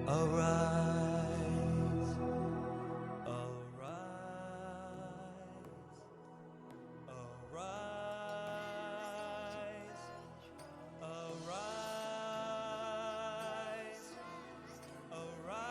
Arise, arise, arise, arise,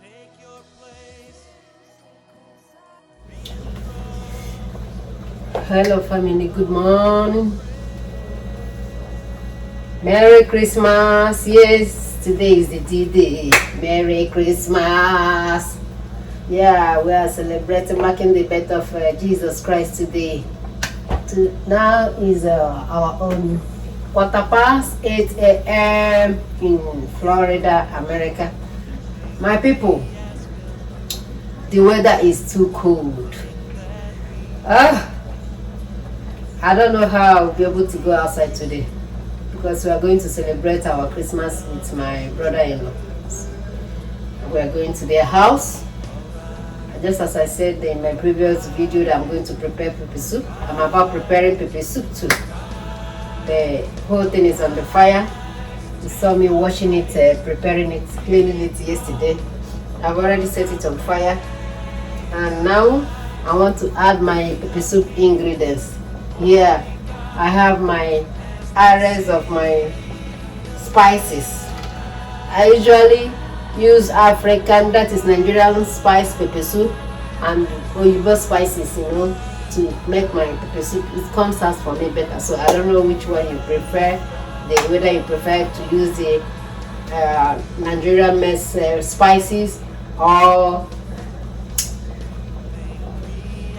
take your place. Hello family, good morning. Merry Christmas. Yes, today is the D-Day. Merry Christmas. Yeah, we are celebrating, marking the birth of Jesus Christ today. Now is our own 8 a.m. in Florida, America. My people, the weather is too cold. I don't know how I'll be able to go outside today because we are going to celebrate our Christmas with my brother-in-law. We are going to their house. Just as I said in my previous video that I'm going to prepare pepper soup. I'm about preparing pepper soup too. The whole thing is on the fire. You saw me washing it, preparing it, cleaning it yesterday. I've already set it on fire. And now I want to add my pepper soup ingredients. Here I have my areas of my spices. I usually use African, that is Nigerian spice pepper soup, and Igbo spices, to make my pepper soup. It comes out for me better. So I don't know which one you prefer. Whether you prefer to use the Nigerian mess spices or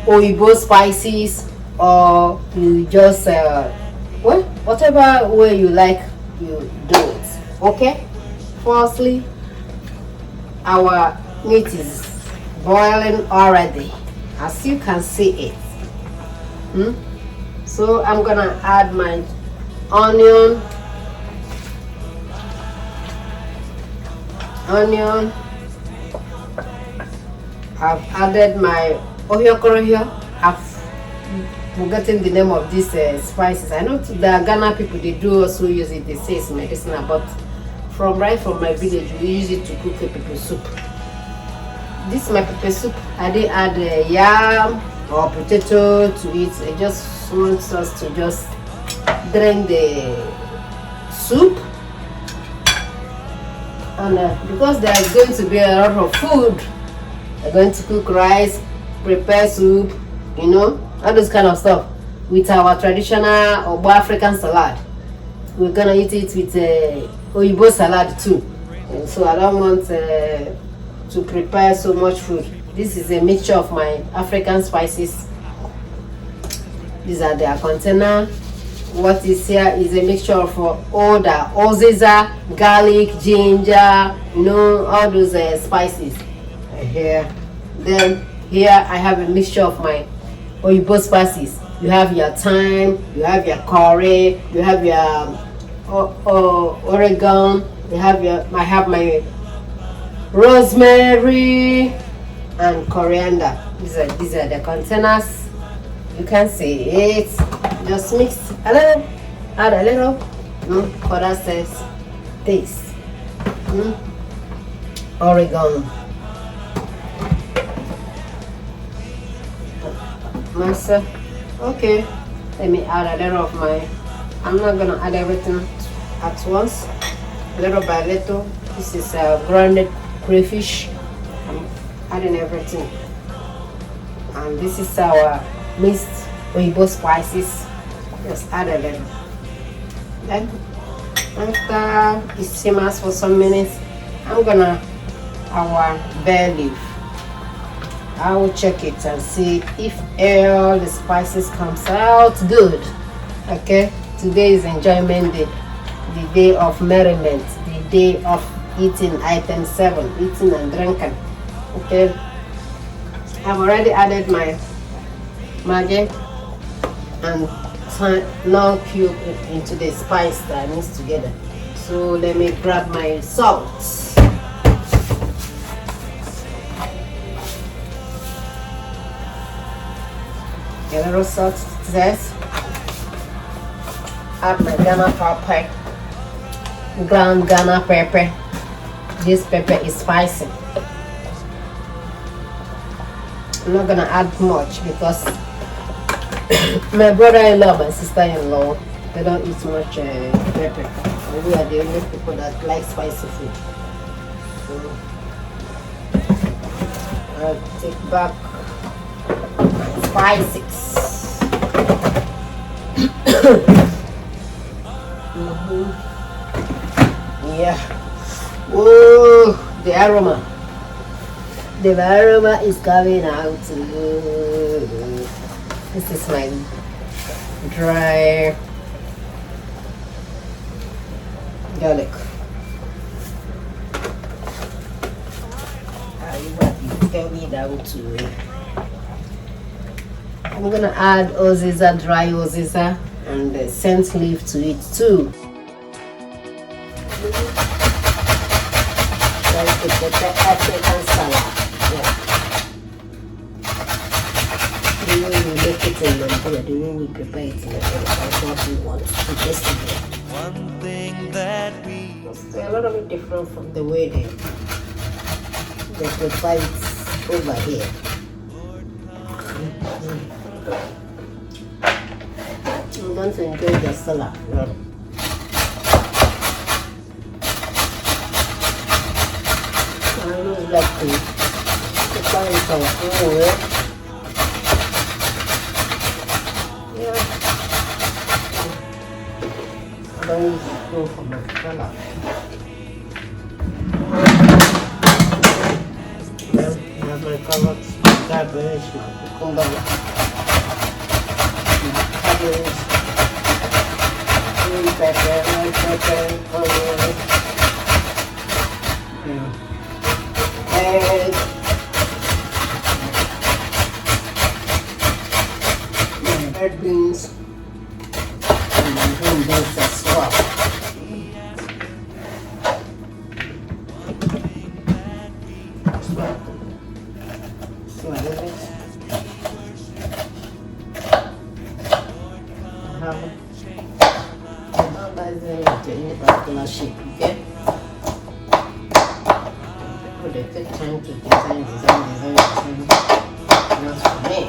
Igbo spices, or you just whatever way you like, you do it. Okay, firstly, our meat is boiling already, as you can see it. So I'm gonna add my onion. I've added my oregano. I've forgotten the name of these spices. I know the Ghana people, they do also use it. They say it's medicinal, but from my village, we use it to cook a pepper soup. This is my pepper soup. I didn't add yam or potato to it. I just want us to just drain the soup, and because there's going to be a lot of food, we're going to cook rice, prepare soup, all those kind of stuff with our traditional or African salad. We're gonna eat it with Igbo salad too. So I don't want to prepare so much food. This is a mixture of my African spices. These are their container. What is here is a mixture of all the uzzia, garlic, ginger, all those spices here. Then here I have a mixture of my Igbo spices. You have your thyme, you have your curry, you have your oregano, I have my rosemary and coriander. These are the containers. You can see it. Just mix a little, add a little, for that taste. Oregano. Masa. Okay, let me add a little of my, I'm not gonna add everything at once, little by little. This is grounded crayfish. I'm adding everything, and this is our mixed Igbo spices. Just add a little. Then after it simmers for some minutes, I'm gonna our bay leaf. I will check it and see if all the spices comes out good. Okay, today is enjoyment day, the day of merriment, the day of eating item 7, eating and drinking. Okay, I've already added my maggi and now cube into the spice that I mix together. So let me grab my salt. A little salt to this. Add my Ghana pepper. ground Ghana pepper. This pepper is spicy. I'm not gonna add much because my brother-in-law, my sister-in-law, they don't eat much pepper. And we are the only people that like spicy food. So I'll take back my spices. Yeah. Oh, the aroma. The aroma is coming out. This is my dry garlic. Coming down to it. I'm gonna add uzzia, dry uzzia, and the scent leaf to it too. Like the African salad. Yeah. The way we make it in Nigeria, the way we prepare it in Nigeria, that's what we want to taste it. One thing that we It's a lot of it different from the way they prepare it over here. I'm going to enjoy the salad. Yeah. I always like to prepare it our own way. Yeah. I don't use it go for my salad. Then I have my carrots, cabbage, my cucumber, cabbage, green pepper, red pepper, onion, egg, red beans, and green beans as well. See my limit? Any particular shape, okay? People they take time to design. Not for me.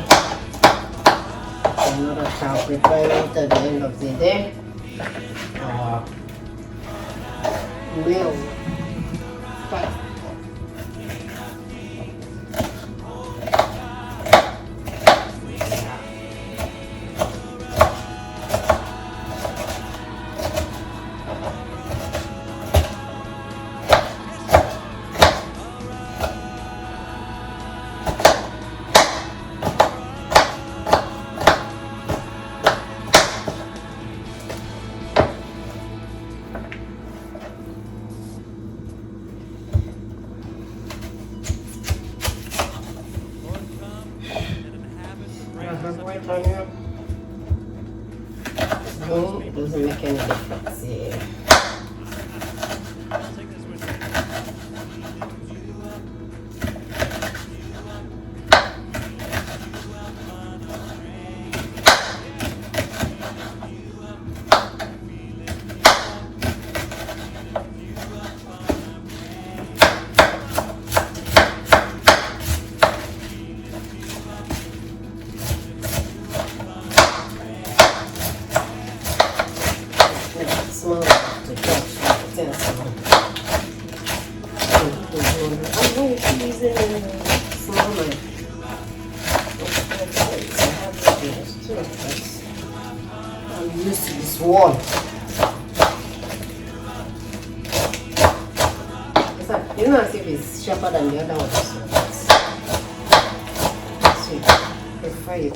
Another shall prepare it at the end of the day. Meal. White onion. No, it doesn't make any difference. Yeah. Small to touch utensil. I'm going to use it in a small knife. I have this too, but I'm used to this one. You know, as if it's sharper than the other one. So prefer it.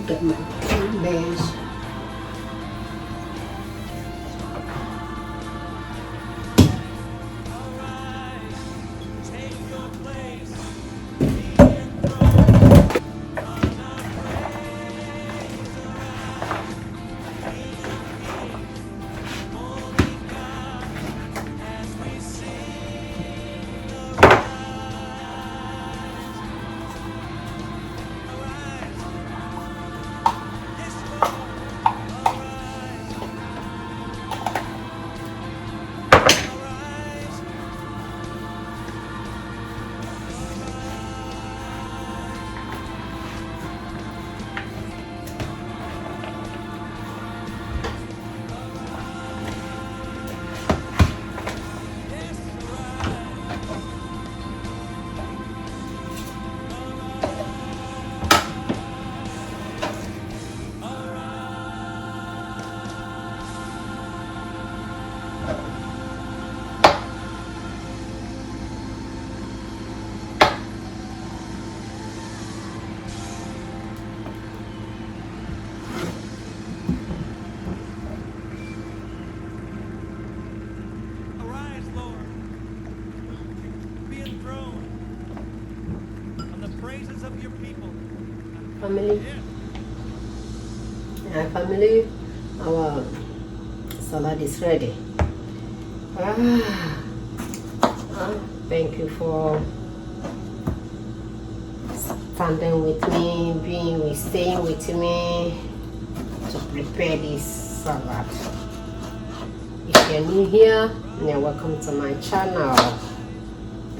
Get my cabbage. Family. Family, our salad is ready. Thank you for standing with me, staying with me to prepare this salad. If you're new here, you're welcome to my channel.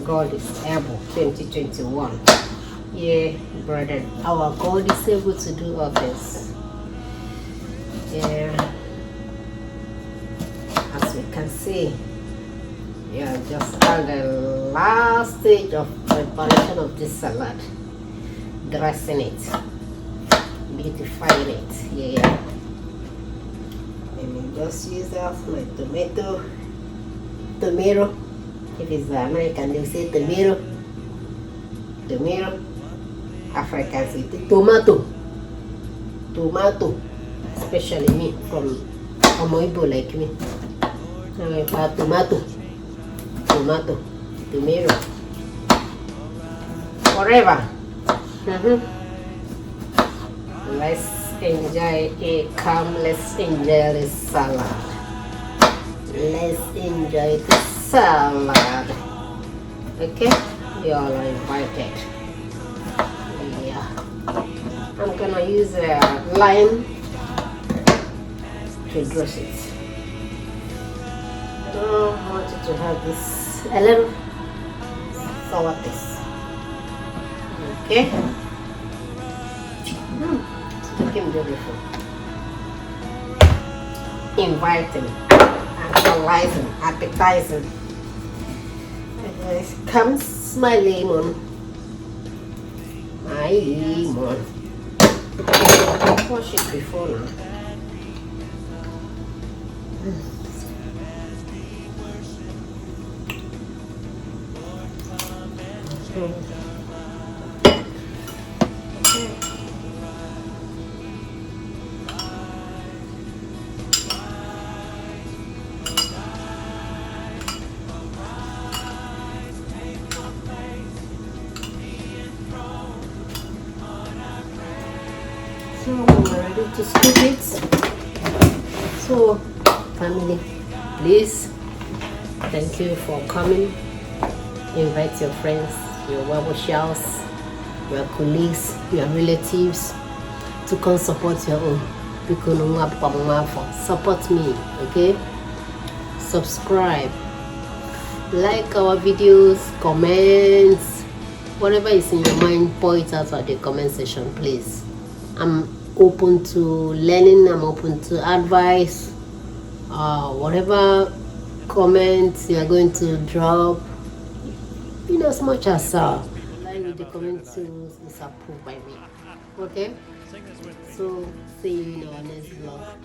God is able 2021. Yeah, brother, our God is able to do all this. Yeah, as we can see, we are just at the last stage of preparation of this salad. Dressing it, beautifying it. Yeah, let me just use that my tomato. If it's American, they'll say tomato. Africans say tomato. Especially me from Igbo like me. Tomato. Forever. Let's enjoy let's enjoy this salad. Let's enjoy the salad. Okay? You all are invited. Yeah. I'm gonna use a lime to dress it. I want it to have this a little sour taste. Okay? It's looking beautiful. Inviting, actualizing, appetizing. Here comes my lemon. Wash it before now. So we're ready to scoop it. So family, please, thank you for coming. Invite your friends, your well-wishers, your colleagues, your relatives to come support your own. Support me, okay? Subscribe, like our videos, comments, whatever is in your mind, point out at the comment section, please. I'm open to learning, I'm open to advice, whatever comments you are going to drop, in as much as with the comments is approved by me. Okay? So see you in our next vlog.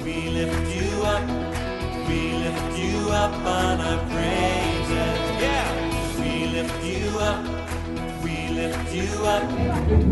We lift you up on our praises. Yeah, we lift you up on our praise.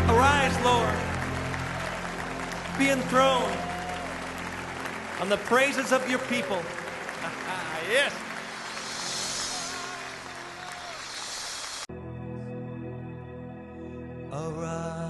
Arise, Lord. Be enthroned on the praises of your people. Yes. Arise.